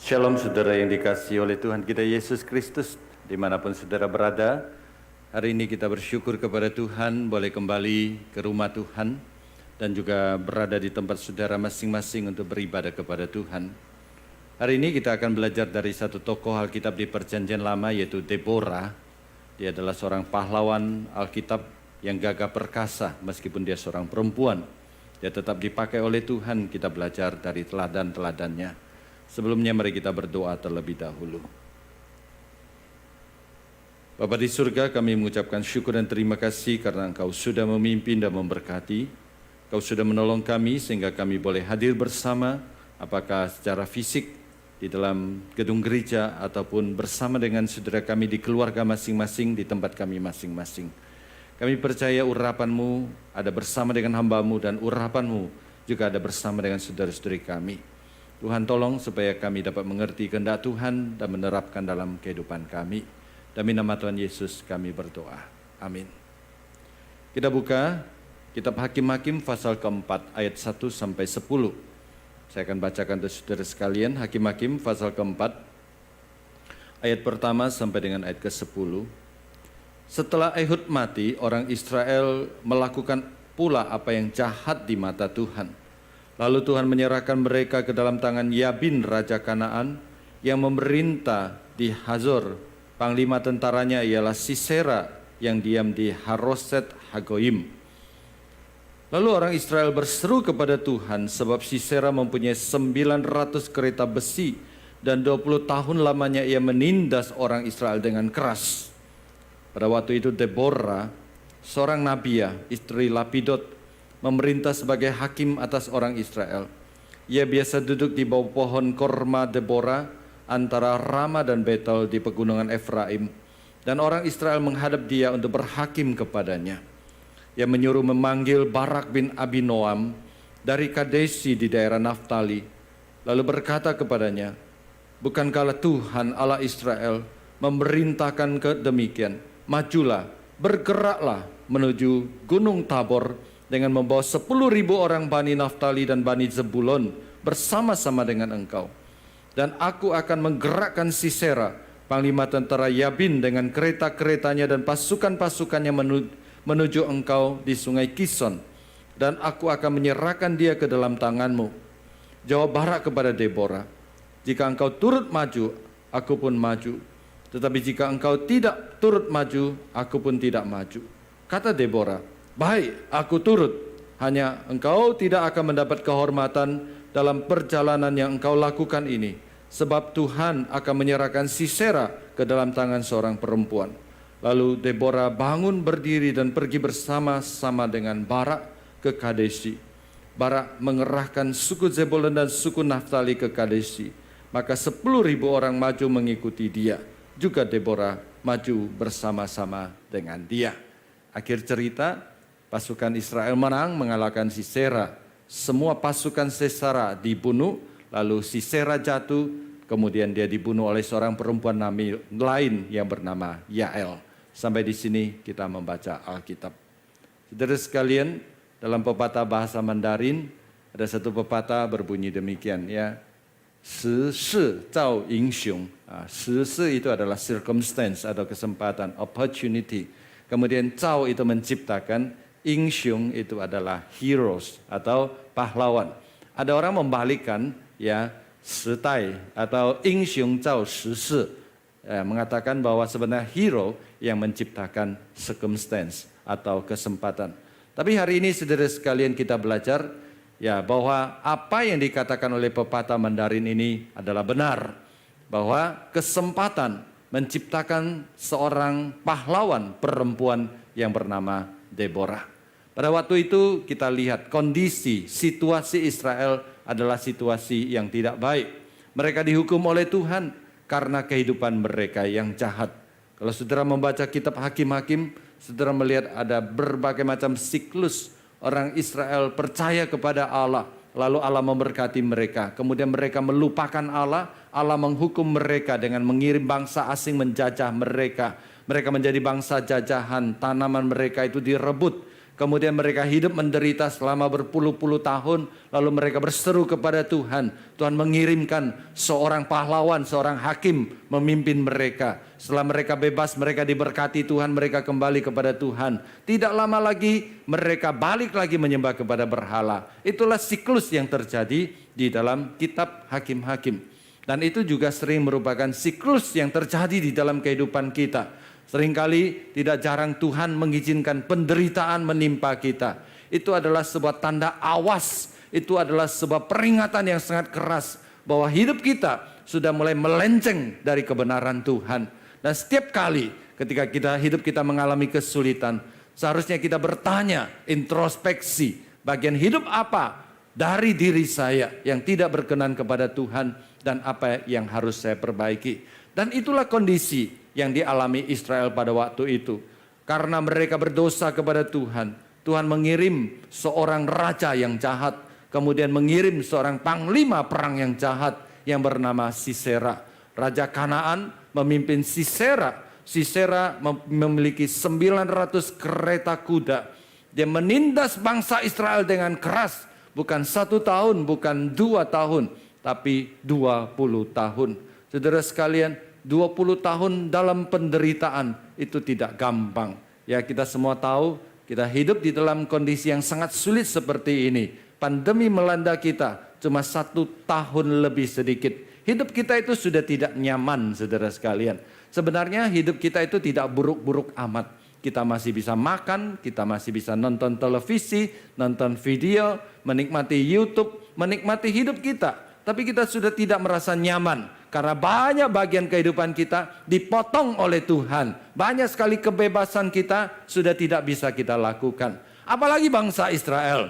Shalom saudara yang dikasihi oleh Tuhan kita Yesus Kristus, dimanapun saudara berada. Hari ini kita bersyukur kepada Tuhan boleh kembali ke rumah Tuhan dan juga berada di tempat saudara masing-masing untuk beribadah kepada Tuhan. Hari ini kita akan belajar dari satu tokoh Alkitab di Perjanjian Lama, yaitu Deborah. Dia adalah seorang pahlawan Alkitab yang gagah perkasa meskipun dia seorang perempuan. Dia tetap dipakai oleh Tuhan. Kita belajar dari teladan-teladannya. Sebelumnya mari kita berdoa terlebih dahulu. Bapa di surga, kami mengucapkan syukur dan terima kasih karena Engkau sudah memimpin dan memberkati. Engkau sudah menolong kami sehingga kami boleh hadir bersama, apakah secara fisik di dalam gedung gereja ataupun bersama dengan saudara kami di keluarga masing-masing, di tempat kami masing-masing. Kami percaya urapan-Mu ada bersama dengan hamba-Mu dan urapan-Mu juga ada bersama dengan saudara-saudari kami. Tuhan tolong supaya kami dapat mengerti kehendak Tuhan dan menerapkan dalam kehidupan kami. Demi nama Tuhan Yesus kami berdoa. Amin. Kita buka kitab Hakim-Hakim pasal keempat ayat 1 sampai 10. Saya akan bacakan untuk saudara sekalian. Hakim-Hakim pasal keempat ayat pertama sampai dengan ayat ke-10. Setelah Ehud mati, orang Israel melakukan pula apa yang jahat di mata Tuhan. Lalu Tuhan menyerahkan mereka ke dalam tangan Yabin, Raja Kanaan, yang memerintah di Hazor. Panglima tentaranya ialah Sisera yang diam di Haroset Hagoyim. Lalu orang Israel berseru kepada Tuhan sebab Sisera mempunyai 900 kereta besi dan 20 tahun lamanya ia menindas orang Israel dengan keras. Pada waktu itu Deborah, seorang nabiah, istri Lapidot, memerintah sebagai hakim atas orang Israel. Ia biasa duduk di bawah pohon korma Deborah antara Rama dan Betel di pegunungan Efraim. Dan orang Israel menghadap dia untuk berhakim kepadanya. Ia menyuruh memanggil Barak bin Abinoam dari Kadesi di daerah Naftali. Lalu berkata kepadanya, bukankah Tuhan Allah Israel memerintahkan demikian? Majulah, bergeraklah menuju Gunung Tabor dengan membawa 10.000 orang Bani Naftali dan Bani Zebulon bersama-sama dengan engkau. Dan aku akan menggerakkan Sisera, panglima tentara Yabin dengan kereta-keretanya dan pasukan-pasukannya menuju engkau di sungai Kison. Dan aku akan menyerahkan dia ke dalam tanganmu. Jawab Barak kepada Deborah, jika engkau turut maju, aku pun maju. Tetapi jika engkau tidak turut maju, aku pun tidak maju. Kata Deborah, baik, aku turut. Hanya engkau tidak akan mendapat kehormatan dalam perjalanan yang engkau lakukan ini. Sebab Tuhan akan menyerahkan Sisera ke dalam tangan seorang perempuan. Lalu Deborah bangun berdiri dan pergi bersama-sama dengan Barak ke Kadesi. Barak mengerahkan suku Zebulon dan suku Naftali ke Kadesi. Maka 10.000 orang maju mengikuti dia. Juga Deborah maju bersama-sama dengan dia. Akhir cerita, pasukan Israel menang mengalahkan Sisera. Semua pasukan Sisera dibunuh, lalu Sisera jatuh, kemudian dia dibunuh oleh seorang perempuan lain yang bernama Yael. Sampai di sini kita membaca Alkitab. Saudara sekalian, dalam pepatah bahasa Mandarin ada satu pepatah berbunyi demikian, ya. 时势造英雄. 时势 itu adalah circumstance atau kesempatan, opportunity. Kemudian Zhao itu menciptakan, Insyung itu adalah heroes atau pahlawan. Ada orang membalikkan, ya, Sitai atau Insyung Zhao Shisi, mengatakan bahwa sebenarnya hero yang menciptakan circumstance atau kesempatan. Tapi hari ini saudara sekalian kita belajar, ya, bahwa apa yang dikatakan oleh pepatah Mandarin ini adalah benar. Bahwa kesempatan menciptakan seorang pahlawan perempuan yang bernama Deborah. Pada waktu itu kita lihat kondisi, situasi Israel adalah situasi yang tidak baik. Mereka dihukum oleh Tuhan karena kehidupan mereka yang jahat. Kalau saudara membaca kitab Hakim-Hakim, saudara melihat ada berbagai macam siklus orang Israel percaya kepada Allah. Lalu Allah memberkati mereka. Kemudian mereka melupakan Allah. Allah menghukum mereka dengan mengirim bangsa asing menjajah mereka. Mereka menjadi bangsa jajahan. Tanaman mereka itu direbut. Kemudian mereka hidup menderita selama berpuluh-puluh tahun. Lalu mereka berseru kepada Tuhan. Tuhan mengirimkan seorang pahlawan, seorang hakim memimpin mereka. Setelah mereka bebas, mereka diberkati Tuhan, mereka kembali kepada Tuhan. Tidak lama lagi mereka balik lagi menyembah kepada berhala. Itulah siklus yang terjadi di dalam kitab Hakim-Hakim. Dan itu juga sering merupakan siklus yang terjadi di dalam kehidupan kita. Seringkali tidak jarang Tuhan mengizinkan penderitaan menimpa kita. Itu adalah sebuah tanda awas. Itu adalah sebuah peringatan yang sangat keras bahwa hidup kita sudah mulai melenceng dari kebenaran Tuhan. Dan setiap kali ketika hidup kita mengalami kesulitan, seharusnya kita bertanya, introspeksi, bagian hidup apa dari diri saya yang tidak berkenan kepada Tuhan dan apa yang harus saya perbaiki. Dan itulah kondisi yang dialami Israel pada waktu itu. Karena mereka berdosa kepada Tuhan, Tuhan mengirim seorang raja yang jahat, kemudian mengirim seorang panglima perang yang jahat yang bernama Sisera. Raja Kanaan memimpin Sisera. Sisera memiliki 900 kereta kuda. Dia menindas bangsa Israel dengan keras. Bukan 1 tahun, bukan 2 tahun, tapi 20 tahun. Saudara sekalian, 20 tahun dalam penderitaan itu tidak gampang. Ya, kita semua tahu kita hidup di dalam kondisi yang sangat sulit seperti ini. Pandemi melanda kita cuma 1 tahun lebih sedikit. Hidup kita itu sudah tidak nyaman, saudara sekalian. Sebenarnya hidup kita itu tidak buruk-buruk amat. Kita masih bisa makan, kita masih bisa nonton televisi, nonton video, menikmati YouTube, menikmati hidup kita. Tapi kita sudah tidak merasa nyaman. Karena banyak bagian kehidupan kita dipotong oleh Tuhan. Banyak sekali kebebasan kita sudah tidak bisa kita lakukan. Apalagi bangsa Israel.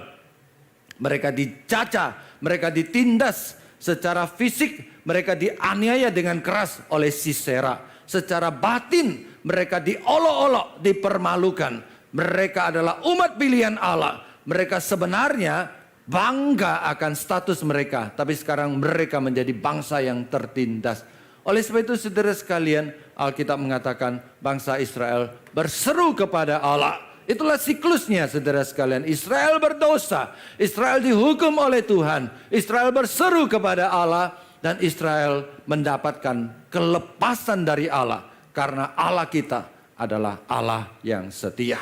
Mereka dijajah, mereka ditindas secara fisik, mereka dianiaya dengan keras oleh Sisera. Secara batin mereka diolok-olok, dipermalukan. Mereka adalah umat pilihan Allah. Mereka sebenarnya bangga akan status mereka, tapi sekarang mereka menjadi bangsa yang tertindas. Oleh sebab itu saudara sekalian, Alkitab mengatakan bangsa Israel berseru kepada Allah. Itulah siklusnya saudara sekalian. Israel berdosa, Israel dihukum oleh Tuhan, Israel berseru kepada Allah, dan Israel mendapatkan kelepasan dari Allah. Karena Allah kita adalah Allah yang setia.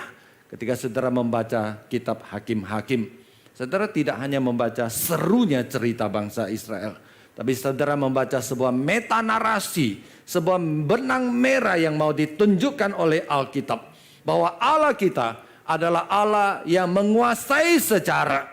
Ketika saudara membaca kitab Hakim-Hakim, saudara tidak hanya membaca serunya cerita bangsa Israel, tapi saudara membaca sebuah metanarasi, sebuah benang merah yang mau ditunjukkan oleh Alkitab. Bahwa Allah kita adalah Allah yang menguasai secara.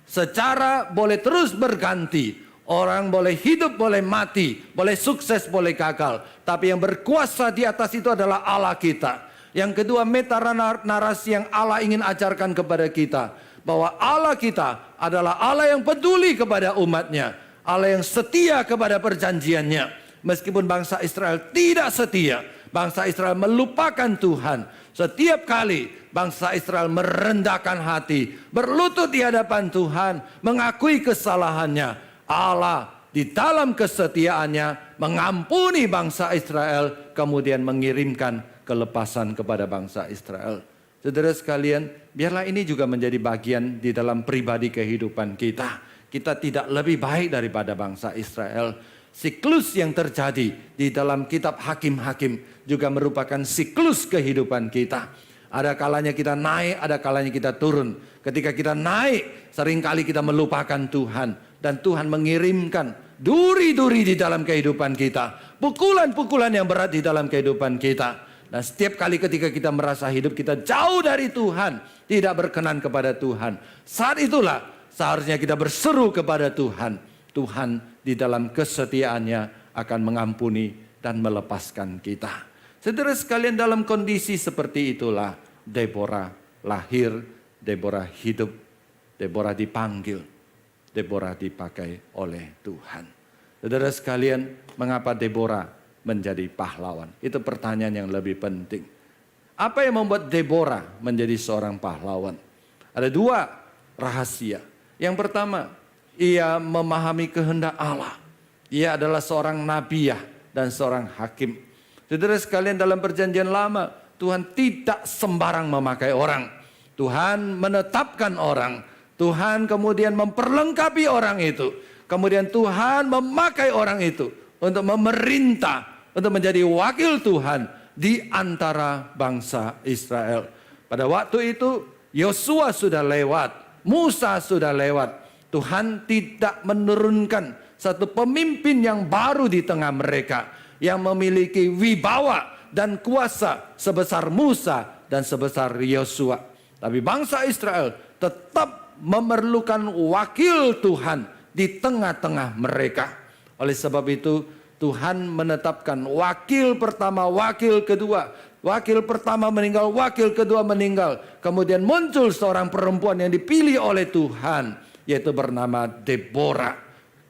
Secara boleh terus berganti. Orang boleh hidup, boleh mati, boleh sukses, boleh gagal. Tapi yang berkuasa di atas itu adalah Allah kita. Yang kedua, metanarasi yang Allah ingin ajarkan kepada kita. Bahwa Allah kita adalah Allah yang peduli kepada umatnya. Allah yang setia kepada perjanjiannya. Meskipun bangsa Israel tidak setia, bangsa Israel melupakan Tuhan. Setiap kali bangsa Israel merendahkan hati, berlutut di hadapan Tuhan, mengakui kesalahannya, Allah di dalam kesetiaannya mengampuni bangsa Israel, kemudian mengirimkan kelepasan kepada bangsa Israel. Saudara sekalian, biarlah ini juga menjadi bagian di dalam pribadi kehidupan kita. Kita tidak lebih baik daripada bangsa Israel. Siklus yang terjadi di dalam kitab Hakim-Hakim juga merupakan siklus kehidupan kita. Ada kalanya kita naik, ada kalanya kita turun. Ketika kita naik, seringkali kita melupakan Tuhan. Dan Tuhan mengirimkan duri-duri di dalam kehidupan kita. Pukulan-pukulan yang berat di dalam kehidupan kita. Dan setiap kali ketika kita merasa hidup kita jauh dari Tuhan, tidak berkenan kepada Tuhan, saat itulah seharusnya kita berseru kepada Tuhan. Tuhan di dalam kesetiaannya akan mengampuni dan melepaskan kita. Saudara sekalian, dalam kondisi seperti itulah Deborah lahir, Deborah hidup, Deborah dipanggil, Deborah dipakai oleh Tuhan. Saudara sekalian, mengapa Deborah menjadi pahlawan? Itu pertanyaan yang lebih penting. Apa yang membuat Deborah menjadi seorang pahlawan? Ada 2 rahasia. Yang pertama, ia memahami kehendak Allah. Ia adalah seorang nabiah dan seorang hakim. Saudara sekalian, dalam perjanjian lama, Tuhan tidak sembarang memakai orang. Tuhan menetapkan orang. Tuhan kemudian memperlengkapi orang itu. Kemudian Tuhan memakai orang itu untuk memerintah, untuk menjadi wakil Tuhan di antara bangsa Israel. Pada waktu itu Yosua sudah lewat, Musa sudah lewat. Tuhan tidak menurunkan satu pemimpin yang baru di tengah mereka, yang memiliki wibawa dan kuasa sebesar Musa dan sebesar Yosua. Tapi bangsa Israel tetap memerlukan wakil Tuhan di tengah-tengah mereka. Oleh sebab itu Tuhan menetapkan wakil pertama, wakil kedua. Wakil pertama meninggal, wakil kedua meninggal. Kemudian muncul seorang perempuan yang dipilih oleh Tuhan, yaitu bernama Deborah.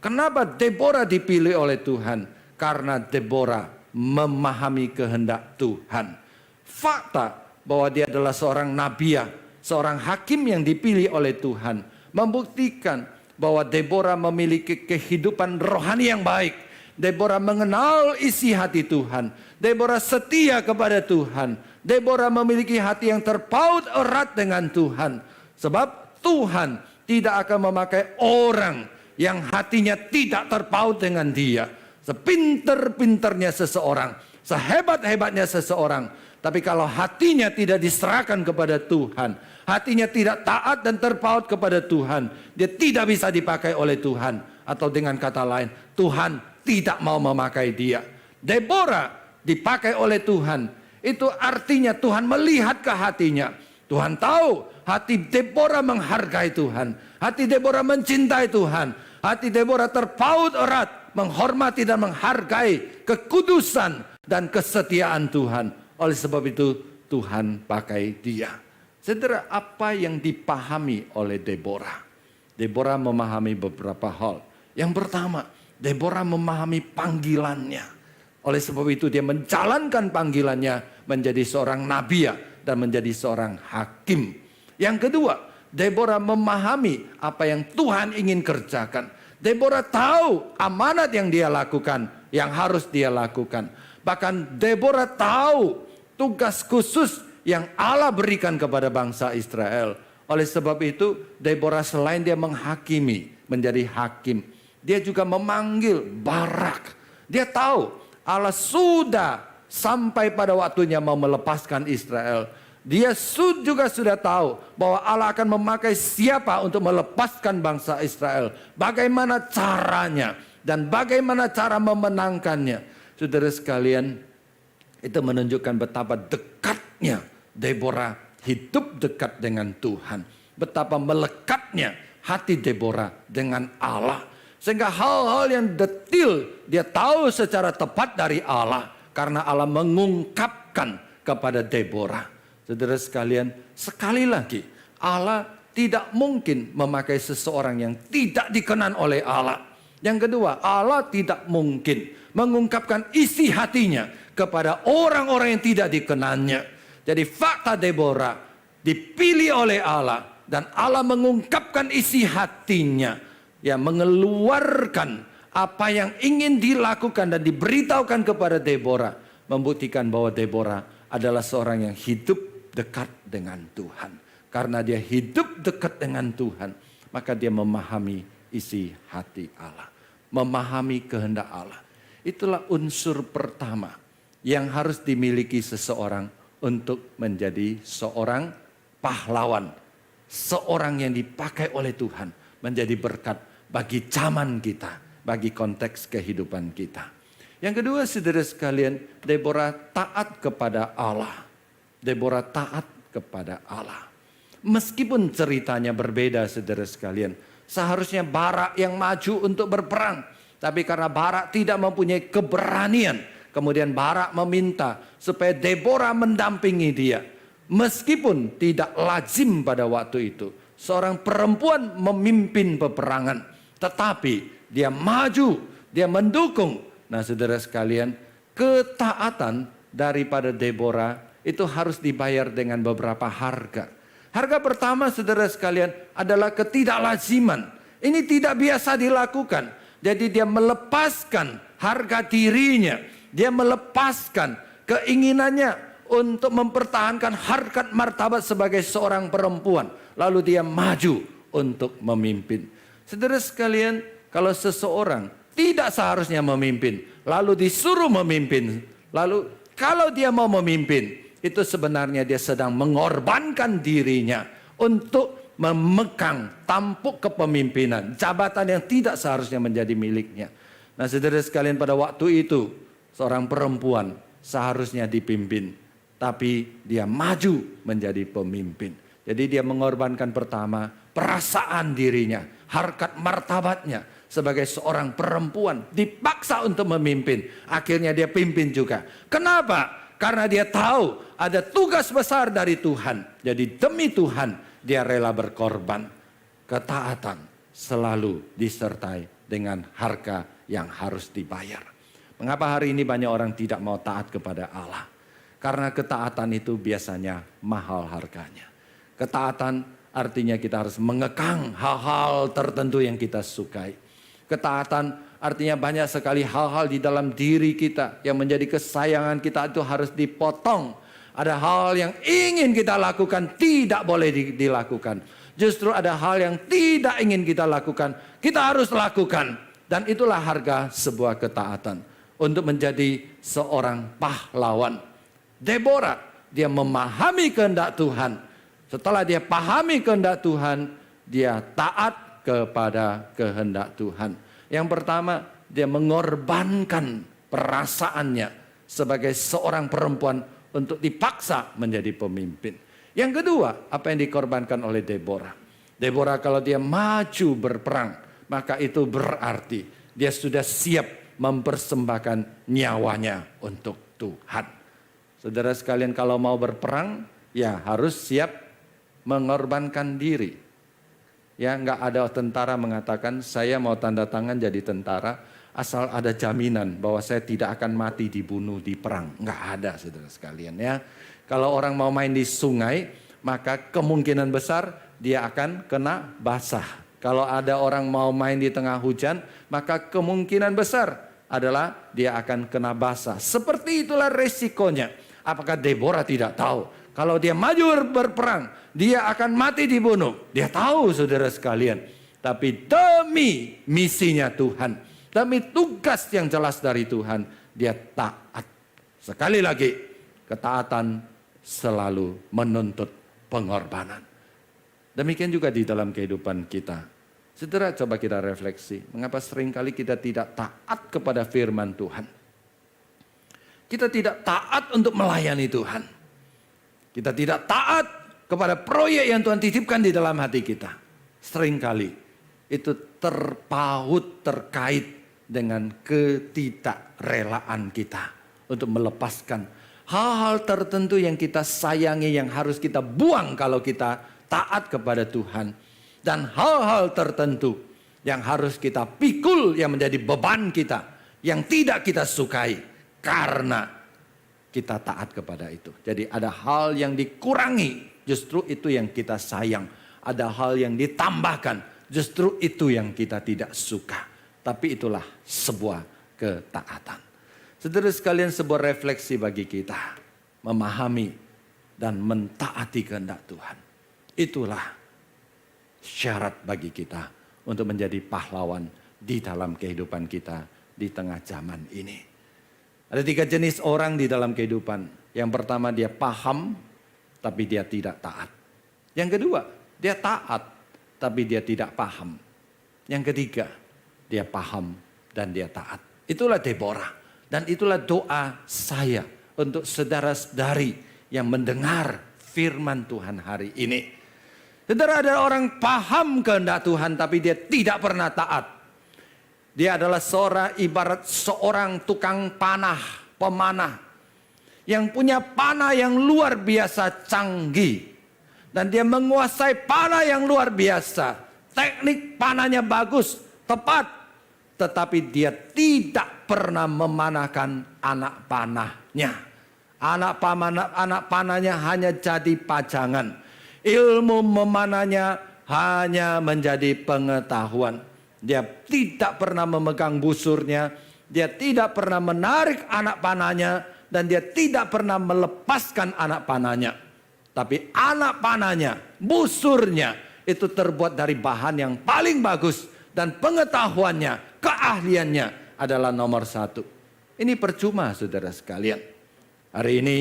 Kenapa Deborah dipilih oleh Tuhan? Karena Deborah memahami kehendak Tuhan. Fakta bahwa dia adalah seorang nabiah, seorang hakim yang dipilih oleh Tuhan, membuktikan bahwa Deborah memiliki kehidupan rohani yang baik. Deborah mengenal isi hati Tuhan. Deborah setia kepada Tuhan. Deborah memiliki hati yang terpaut erat dengan Tuhan. Sebab Tuhan tidak akan memakai orang yang hatinya tidak terpaut dengan dia. Sepinter-pinternya seseorang, sehebat-hebatnya seseorang, tapi kalau hatinya tidak diserahkan kepada Tuhan, hatinya tidak taat dan terpaut kepada Tuhan, dia tidak bisa dipakai oleh Tuhan. Atau dengan kata lain, Tuhan tidak mau memakai dia. Deborah dipakai oleh Tuhan. Itu artinya Tuhan melihat ke hatinya. Tuhan tahu hati Deborah menghargai Tuhan. Hati Deborah mencintai Tuhan. Hati Deborah terpaut erat, menghormati dan menghargai kekudusan dan kesetiaan Tuhan. Oleh sebab itu Tuhan pakai dia. Saudara, apa yang dipahami oleh Deborah? Deborah memahami beberapa hal. Yang pertama, Deborah memahami panggilannya. Oleh sebab itu dia menjalankan panggilannya menjadi seorang nabiah dan menjadi seorang hakim. Yang kedua, Deborah memahami apa yang Tuhan ingin kerjakan. Deborah tahu amanat yang dia lakukan, yang harus dia lakukan. Bahkan Deborah tahu tugas khusus yang Allah berikan kepada bangsa Israel. Oleh sebab itu Deborah selain dia menghakimi, menjadi hakim, dia juga memanggil Barak. Dia tahu Allah sudah sampai pada waktunya mau melepaskan Israel. Dia juga sudah tahu bahwa Allah akan memakai siapa untuk melepaskan bangsa Israel. Bagaimana caranya dan bagaimana cara memenangkannya. Saudara sekalian, itu menunjukkan betapa dekatnya Deborah hidup dekat dengan Tuhan. Betapa melekatnya hati Deborah dengan Allah. Sehingga hal-hal yang detil dia tahu secara tepat dari Allah. Karena Allah mengungkapkan kepada Deborah. Saudara sekalian, sekali lagi Allah tidak mungkin memakai seseorang yang tidak dikenan oleh Allah. Yang kedua, Allah tidak mungkin mengungkapkan isi hatinya kepada orang-orang yang tidak dikenannya. Jadi fakta Deborah dipilih oleh Allah dan Allah mengungkapkan isi hatinya, ya, mengeluarkan apa yang ingin dilakukan dan diberitahukan kepada Deborah, membuktikan bahwa Deborah adalah seorang yang hidup dekat dengan Tuhan. Karena dia hidup dekat dengan Tuhan, maka dia memahami isi hati Allah, memahami kehendak Allah. Itulah unsur pertama yang harus dimiliki seseorang untuk menjadi seorang pahlawan, seorang yang dipakai oleh Tuhan menjadi berkat bagi zaman kita, bagi konteks kehidupan kita. Yang kedua, saudara sekalian, Deborah taat kepada Allah. Deborah taat kepada Allah. Meskipun ceritanya berbeda, saudara sekalian. Seharusnya Barak yang maju untuk berperang. Tapi karena Barak tidak mempunyai keberanian, kemudian Barak meminta supaya Deborah mendampingi dia. Meskipun tidak lazim pada waktu itu seorang perempuan memimpin peperangan, tetapi dia maju, dia mendukung. Nah, saudara sekalian, ketaatan daripada Deborah itu harus dibayar dengan beberapa harga. Harga pertama, saudara sekalian, adalah ketidaklaziman. Ini tidak biasa dilakukan. Jadi dia melepaskan harga dirinya. Dia melepaskan keinginannya untuk mempertahankan harkat martabat sebagai seorang perempuan. Lalu dia maju untuk memimpin. Saudara sekalian, kalau seseorang tidak seharusnya memimpin, lalu disuruh memimpin, lalu kalau dia mau memimpin, itu sebenarnya dia sedang mengorbankan dirinya untuk memegang tampuk kepemimpinan, jabatan yang tidak seharusnya menjadi miliknya. Nah, saudara sekalian, pada waktu itu seorang perempuan seharusnya dipimpin, tapi dia maju menjadi pemimpin. Jadi dia mengorbankan pertama perasaan dirinya, harkat martabatnya sebagai seorang perempuan, dipaksa untuk memimpin. Akhirnya dia pimpin juga. Kenapa? Karena dia tahu ada tugas besar dari Tuhan. Jadi demi Tuhan dia rela berkorban. Ketaatan selalu disertai dengan harga yang harus dibayar. Mengapa hari ini banyak orang tidak mau taat kepada Allah? Karena ketaatan itu biasanya mahal harganya. Ketaatan artinya kita harus mengekang hal-hal tertentu yang kita sukai. Ketaatan artinya banyak sekali hal-hal di dalam diri kita yang menjadi kesayangan kita itu harus dipotong. Ada hal yang ingin kita lakukan tidak boleh dilakukan. Justru ada hal yang tidak ingin kita lakukan, kita harus lakukan. Dan itulah harga sebuah ketaatan. Untuk menjadi seorang pahlawan. Deborah, dia memahami kehendak Tuhan. Setelah dia pahami kehendak Tuhan, dia taat kepada kehendak Tuhan. Yang pertama, dia mengorbankan perasaannya sebagai seorang perempuan untuk dipaksa menjadi pemimpin. Yang kedua, apa yang dikorbankan oleh Deborah? Deborah kalau dia maju berperang, maka itu berarti dia sudah siap mempersembahkan nyawanya untuk Tuhan. Saudara sekalian, kalau mau berperang, ya harus siap mengorbankan diri. Ya, nggak ada tentara mengatakan saya mau tanda tangan jadi tentara asal ada jaminan bahwa saya tidak akan mati dibunuh di perang. Nggak ada, saudara sekalian ya. Kalau orang mau main di sungai, maka kemungkinan besar dia akan kena basah. Kalau ada orang mau main di tengah hujan, maka kemungkinan besar adalah dia akan kena basah. Seperti itulah resikonya. Apakah Deborah tidak tahu? Kalau dia maju berperang, dia akan mati dibunuh. Dia tahu, saudara sekalian. Tapi demi misinya Tuhan, demi tugas yang jelas dari Tuhan, dia taat. Sekali lagi, ketaatan selalu menuntut pengorbanan. Demikian juga di dalam kehidupan kita. Saudara, coba kita refleksi. Mengapa seringkali kita tidak taat kepada firman Tuhan? Kita tidak taat untuk melayani Tuhan. Kita tidak taat kepada proyek yang Tuhan titipkan di dalam hati kita. Seringkali itu terpaut terkait dengan ketidakrelaan kita untuk melepaskan hal-hal tertentu yang kita sayangi, yang harus kita buang kalau kita taat kepada Tuhan. Dan hal-hal tertentu yang harus kita pikul, yang menjadi beban kita, yang tidak kita sukai karena kita taat kepada itu. Jadi ada hal yang dikurangi, justru itu yang kita sayang. Ada hal yang ditambahkan, justru itu yang kita tidak suka. Tapi itulah sebuah ketaatan. Saudara sekalian, sebuah refleksi bagi kita. Memahami dan mentaati kehendak Tuhan. Itulah syarat bagi kita untuk menjadi pahlawan di dalam kehidupan kita di tengah zaman ini. Ada 3 jenis orang di dalam kehidupan. Yang pertama, dia paham tapi dia tidak taat. Yang kedua, dia taat tapi dia tidak paham. Yang ketiga, dia paham dan dia taat. Itulah Deborah. Dan itulah doa saya untuk saudara-saudari yang mendengar firman Tuhan hari ini. Saudara, ada orang paham kehendak Tuhan tapi dia tidak pernah taat. Dia adalah ibarat seorang tukang panah, pemanah. Yang punya panah yang luar biasa canggih. Dan dia menguasai panah yang luar biasa. Teknik panahnya bagus, tepat. Tetapi dia tidak pernah memanahkan anak panahnya. Anak panahnya hanya jadi pajangan. Ilmu memanahnya hanya menjadi pengetahuan. Dia tidak pernah memegang busurnya. Dia tidak pernah menarik anak panahnya. dan dia tidak pernah melepaskan anak panahnya. Tapi anak panahnya, busurnya itu terbuat dari bahan yang paling bagus dan pengetahuannya, keahliannya adalah nomor satu. Ini percuma saudara sekalian. Hari ini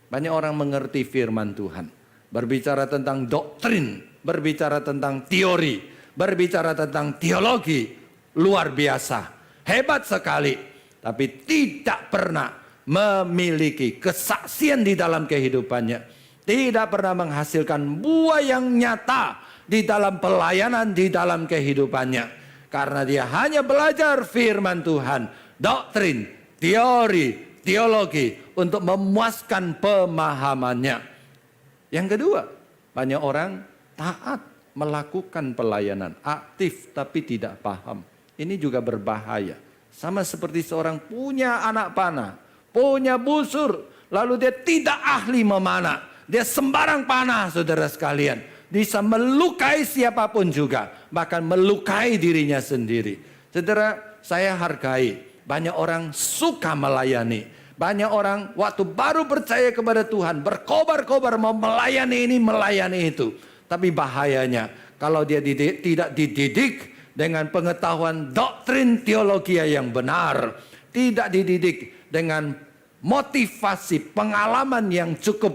banyak orang mengerti firman Tuhan. Berbicara tentang doktrin, berbicara tentang teori, berbicara tentang teologi. Luar biasa, hebat sekali. Tapi tidak pernah memiliki kesaksian di dalam kehidupannya. Tidak pernah menghasilkan buah yang nyata di dalam pelayanan, di dalam kehidupannya. Karena dia hanya belajar firman Tuhan, doktrin, teori, teologi untuk memuaskan pemahamannya. Yang kedua, banyak orang taat melakukan pelayanan, aktif tapi tidak paham. Ini juga berbahaya. Sama seperti seorang punya anak panah, punya busur, lalu dia tidak ahli memanah. Dia sembarang panah saudara sekalian. Bisa melukai siapapun juga, bahkan melukai dirinya sendiri. Saudara, saya hargai banyak orang suka melayani. Banyak orang waktu baru percaya kepada Tuhan berkobar-kobar mau melayani ini, melayani itu. Tapi bahayanya kalau dia tidak dididik dengan pengetahuan doktrin teologi yang benar. Tidak dididik dengan motivasi pengalaman yang cukup.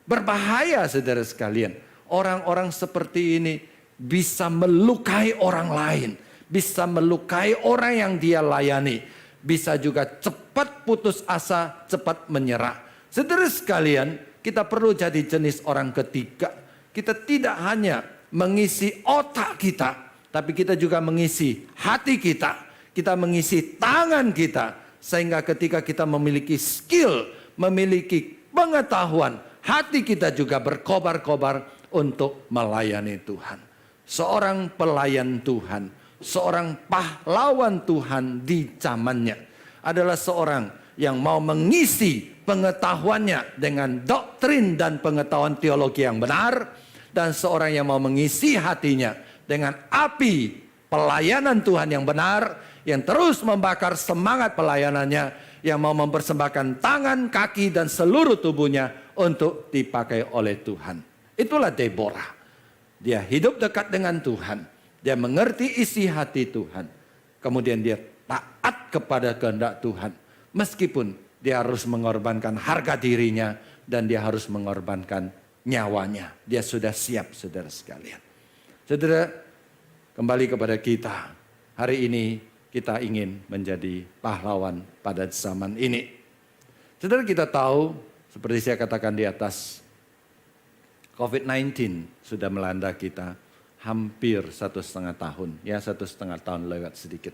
Berbahaya saudara sekalian. Orang-orang seperti ini bisa melukai orang lain. Bisa melukai orang yang dia layani. Bisa juga cepat putus asa, cepat menyerah. Saudara sekalian, kita perlu jadi jenis orang ketiga. Kita tidak hanya mengisi otak kita, tapi kita juga mengisi hati kita. Kita mengisi tangan kita. Sehingga ketika kita memiliki skill, memiliki pengetahuan, hati kita juga berkobar-kobar untuk melayani Tuhan. Seorang pelayan Tuhan, seorang pahlawan Tuhan di zamannya adalah seorang yang mau mengisi pengetahuannya dengan doktrin dan pengetahuan teologi yang benar. Dan seorang yang mau mengisi hatinya dengan api pelayanan Tuhan yang benar. Yang terus membakar semangat pelayanannya. Yang mau mempersembahkan tangan, kaki dan seluruh tubuhnya untuk dipakai oleh Tuhan. Itulah Deborah. Dia hidup dekat dengan Tuhan. Dia mengerti isi hati Tuhan. Kemudian dia taat kepada kehendak Tuhan. Meskipun dia harus mengorbankan harga dirinya. Dan dia harus mengorbankan nyawanya. Dia sudah siap saudara sekalian. Saudara, kembali kepada kita. Hari ini kita ingin menjadi pahlawan pada zaman ini. Saudara, kita tahu seperti saya katakan di atas, COVID-19 sudah melanda kita hampir 1,5 tahun. Ya, 1,5 tahun lewat sedikit.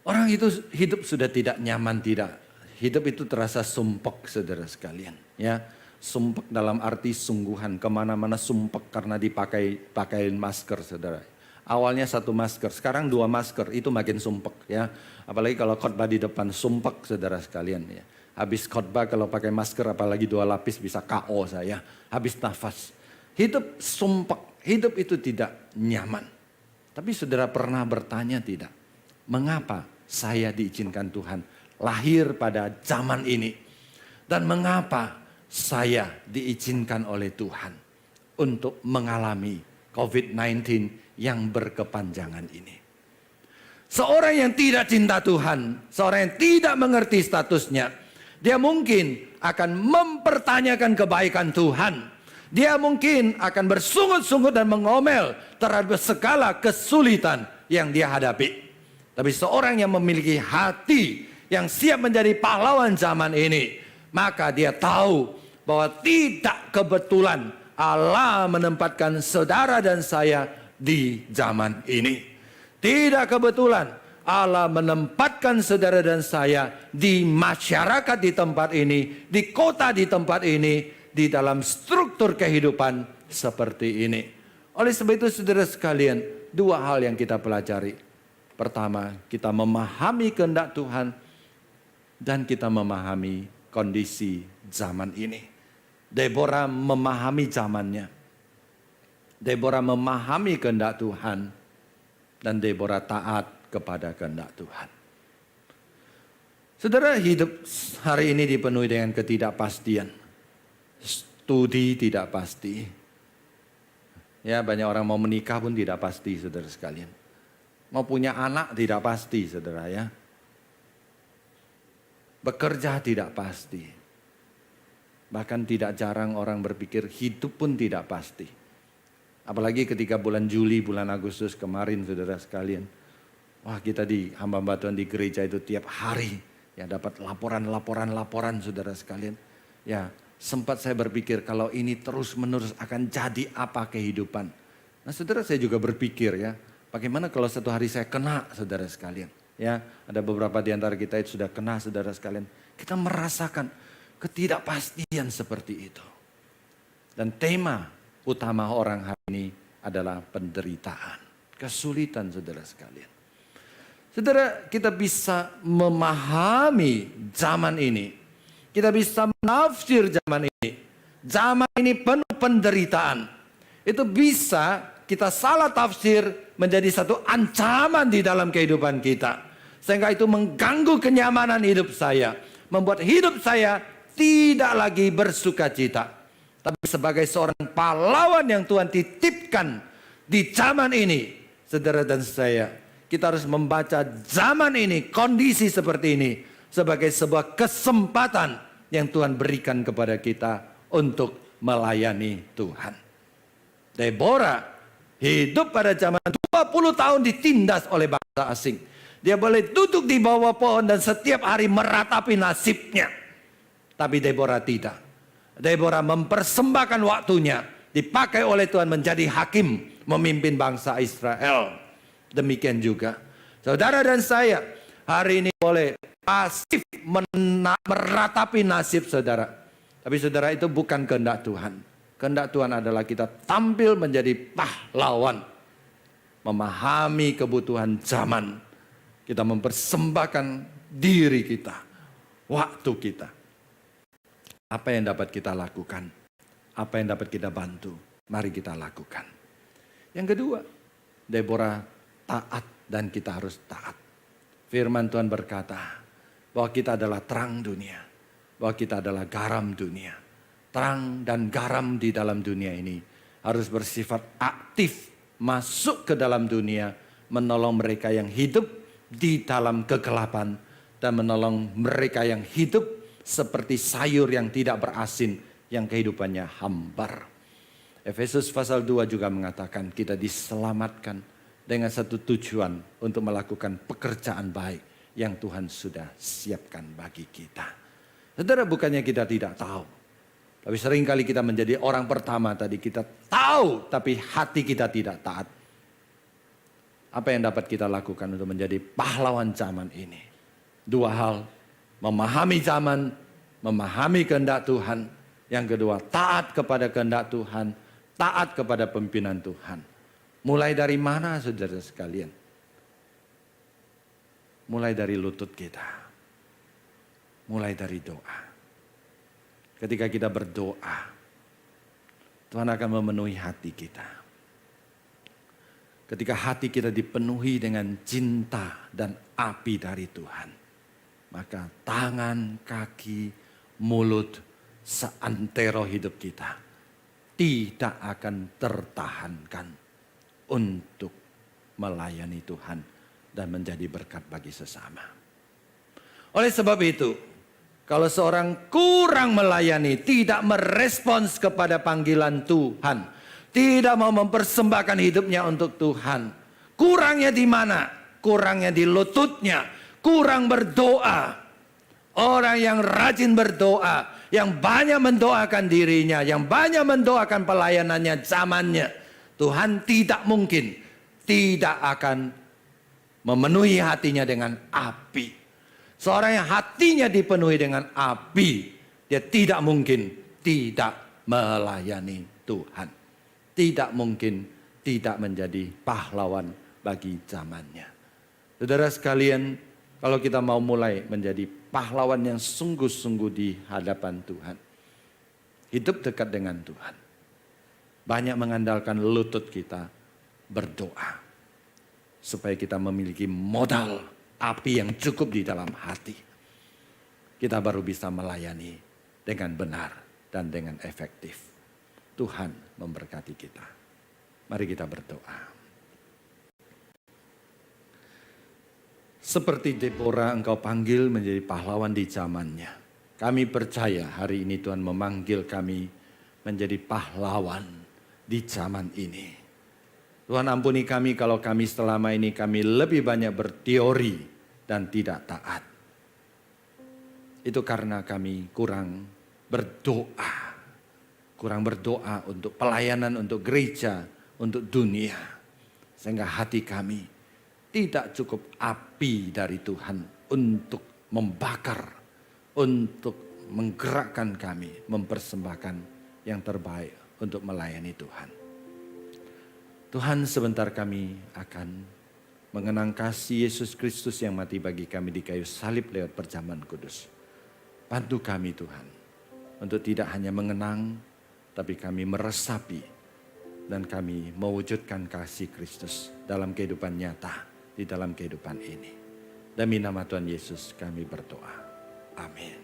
Orang itu hidup sudah tidak nyaman, tidak. Hidup itu terasa sumpek saudara sekalian. Ya. Sumpek dalam arti sungguhan, kemana-mana sumpek karena dipakai masker saudara. Awalnya 1 masker, sekarang 2 masker, itu makin sumpek ya. Apalagi kalau khotbah di depan, sumpek saudara sekalian ya. Habis khotbah kalau pakai masker apalagi 2 lapis bisa KO saya, habis nafas. Hidup sumpek, hidup itu tidak nyaman. Tapi saudara pernah bertanya tidak? Mengapa saya diizinkan Tuhan lahir pada zaman ini? Dan mengapa saya diizinkan oleh Tuhan untuk mengalami COVID-19 yang berkepanjangan ini. Seorang yang tidak cinta Tuhan, seorang yang tidak mengerti statusnya, dia mungkin akan mempertanyakan kebaikan Tuhan. Dia mungkin akan bersungut-sungut dan mengomel terhadap segala kesulitan yang dia hadapi. Tapi seorang yang memiliki hati yang siap menjadi pahlawan zaman ini, maka dia tahu bahwa tidak kebetulan Allah menempatkan saudara dan saya di zaman ini. Tidak kebetulan Allah menempatkan saudara dan saya di masyarakat di tempat ini, di kota di tempat ini, di dalam struktur kehidupan seperti ini. Oleh sebab itu saudara sekalian, 2 hal yang kita pelajari. Pertama, kita memahami kehendak Tuhan dan kita memahami kondisi zaman ini. Deborah memahami zamannya. Deborah memahami kehendak Tuhan. Dan Deborah taat kepada kehendak Tuhan. Saudara, hidup hari ini dipenuhi dengan ketidakpastian. Studi tidak pasti. Ya, banyak orang mau menikah pun tidak pasti, saudara sekalian. Mau punya anak tidak pasti, saudara ya. Bekerja tidak pasti. Bahkan tidak jarang orang berpikir hidup pun tidak pasti. Apalagi ketika bulan Juli, bulan Agustus kemarin, saudara sekalian. Wah, kita di hamba Tuhan di gereja itu tiap hari ya dapat laporan, saudara sekalian. Ya, sempat saya berpikir kalau ini terus-menerus akan jadi apa kehidupan. Nah, saudara, saya juga berpikir ya, bagaimana kalau satu hari saya kena, saudara sekalian. Ya, ada beberapa di antara kita itu sudah kena, saudara sekalian. Kita merasakan ketidakpastian seperti itu. Dan tema utama orang hari ini adalah penderitaan, kesulitan, saudara sekalian. Saudara, kita bisa memahami zaman ini. Kita bisa menafsir zaman ini. Zaman ini penuh penderitaan. Itu bisa kita salah tafsir menjadi satu ancaman di dalam kehidupan kita. Sehingga itu mengganggu kenyamanan hidup saya. Membuat hidup saya tidak lagi bersuka cita. Tapi sebagai seorang pahlawan yang Tuhan titipkan di zaman ini, saudara dan saya, kita harus membaca zaman ini, kondisi seperti ini sebagai sebuah kesempatan yang Tuhan berikan kepada kita untuk melayani Tuhan. Deborah hidup pada zaman 20 tahun ditindas oleh bangsa asing. Dia boleh duduk di bawah pohon dan setiap hari meratapi nasibnya. Tapi Deborah tidak. Deborah mempersembahkan waktunya, dipakai oleh Tuhan menjadi hakim, memimpin bangsa Israel. Demikian juga saudara dan saya hari ini boleh pasif meratapi nasib saudara. Tapi saudara, itu bukan kehendak Tuhan. Kehendak Tuhan adalah kita tampil menjadi pahlawan. Memahami kebutuhan zaman. Kita mempersembahkan diri kita, waktu kita. Apa yang dapat kita lakukan? Apa yang dapat kita bantu? Mari kita lakukan. Yang kedua, Deborah taat dan kita harus taat. Firman Tuhan berkata bahwa kita adalah terang dunia. Bahwa kita adalah garam dunia. Terang dan garam di dalam dunia ini harus bersifat aktif. Masuk ke dalam dunia. Menolong mereka yang hidup di dalam kegelapan. Dan menolong mereka yang hidup seperti sayur yang tidak berasin. Yang kehidupannya hambar. Efesus pasal 2 juga mengatakan kita diselamatkan dengan satu tujuan untuk melakukan pekerjaan baik yang Tuhan sudah siapkan bagi kita. Saudara, bukannya kita tidak tahu. Tapi seringkali kita menjadi orang pertama tadi. Kita tahu tapi hati kita tidak taat. Apa yang dapat kita lakukan untuk menjadi pahlawan zaman ini? Dua hal. Memahami zaman, memahami kehendak Tuhan. Yang kedua, taat kepada kehendak Tuhan. Taat kepada pimpinan Tuhan. Mulai dari mana, saudara sekalian? Mulai dari lutut kita. Mulai dari doa. Ketika kita berdoa, Tuhan akan memenuhi hati kita. Ketika hati kita dipenuhi dengan cinta dan api dari Tuhan, maka tangan, kaki, mulut, seantero hidup kita tidak akan tertahankan untuk melayani Tuhan dan menjadi berkat bagi sesama. Oleh sebab itu, kalau seorang kurang melayani, tidak merespons kepada panggilan Tuhan, tidak mau mempersembahkan hidupnya untuk Tuhan, kurangnya di mana? Kurangnya di lututnya, kurang berdoa. Orang yang rajin berdoa, yang banyak mendoakan dirinya, yang banyak mendoakan pelayanannya, zamannya, Tuhan tidak mungkin tidak akan memenuhi hatinya dengan api. Seorang yang hatinya dipenuhi dengan api, dia tidak mungkin tidak melayani Tuhan. Tidak mungkin tidak menjadi pahlawan bagi zamannya. Saudara sekalian, kalau kita mau mulai menjadi pahlawan yang sungguh-sungguh di hadapan Tuhan, hidup dekat dengan Tuhan, banyak mengandalkan lutut kita berdoa. Supaya kita memiliki modal api yang cukup di dalam hati. kita baru bisa melayani dengan benar dan dengan efektif. Tuhan memberkati kita. Mari kita berdoa. Seperti Deborah engkau panggil menjadi pahlawan di zamannya. Kami percaya hari ini Tuhan memanggil kami menjadi pahlawan di zaman ini. Tuhan ampuni kami kalau kami selama ini kami lebih banyak berteori dan tidak taat. Itu karena kami kurang berdoa. Kurang berdoa untuk pelayanan, untuk gereja, untuk dunia. Sehingga hati kami tidak cukup api dari Tuhan untuk membakar, untuk menggerakkan kami, mempersembahkan yang terbaik untuk melayani Tuhan. Tuhan, sebentar kami akan mengenang kasih Yesus Kristus yang mati bagi kami di kayu salib lewat perjamuan kudus. Bantu kami Tuhan, untuk tidak hanya mengenang, tapi kami meresapi dan kami mewujudkan kasih Kristus dalam kehidupan nyata, di dalam kehidupan ini. Demi nama Tuhan Yesus kami berdoa. Amin.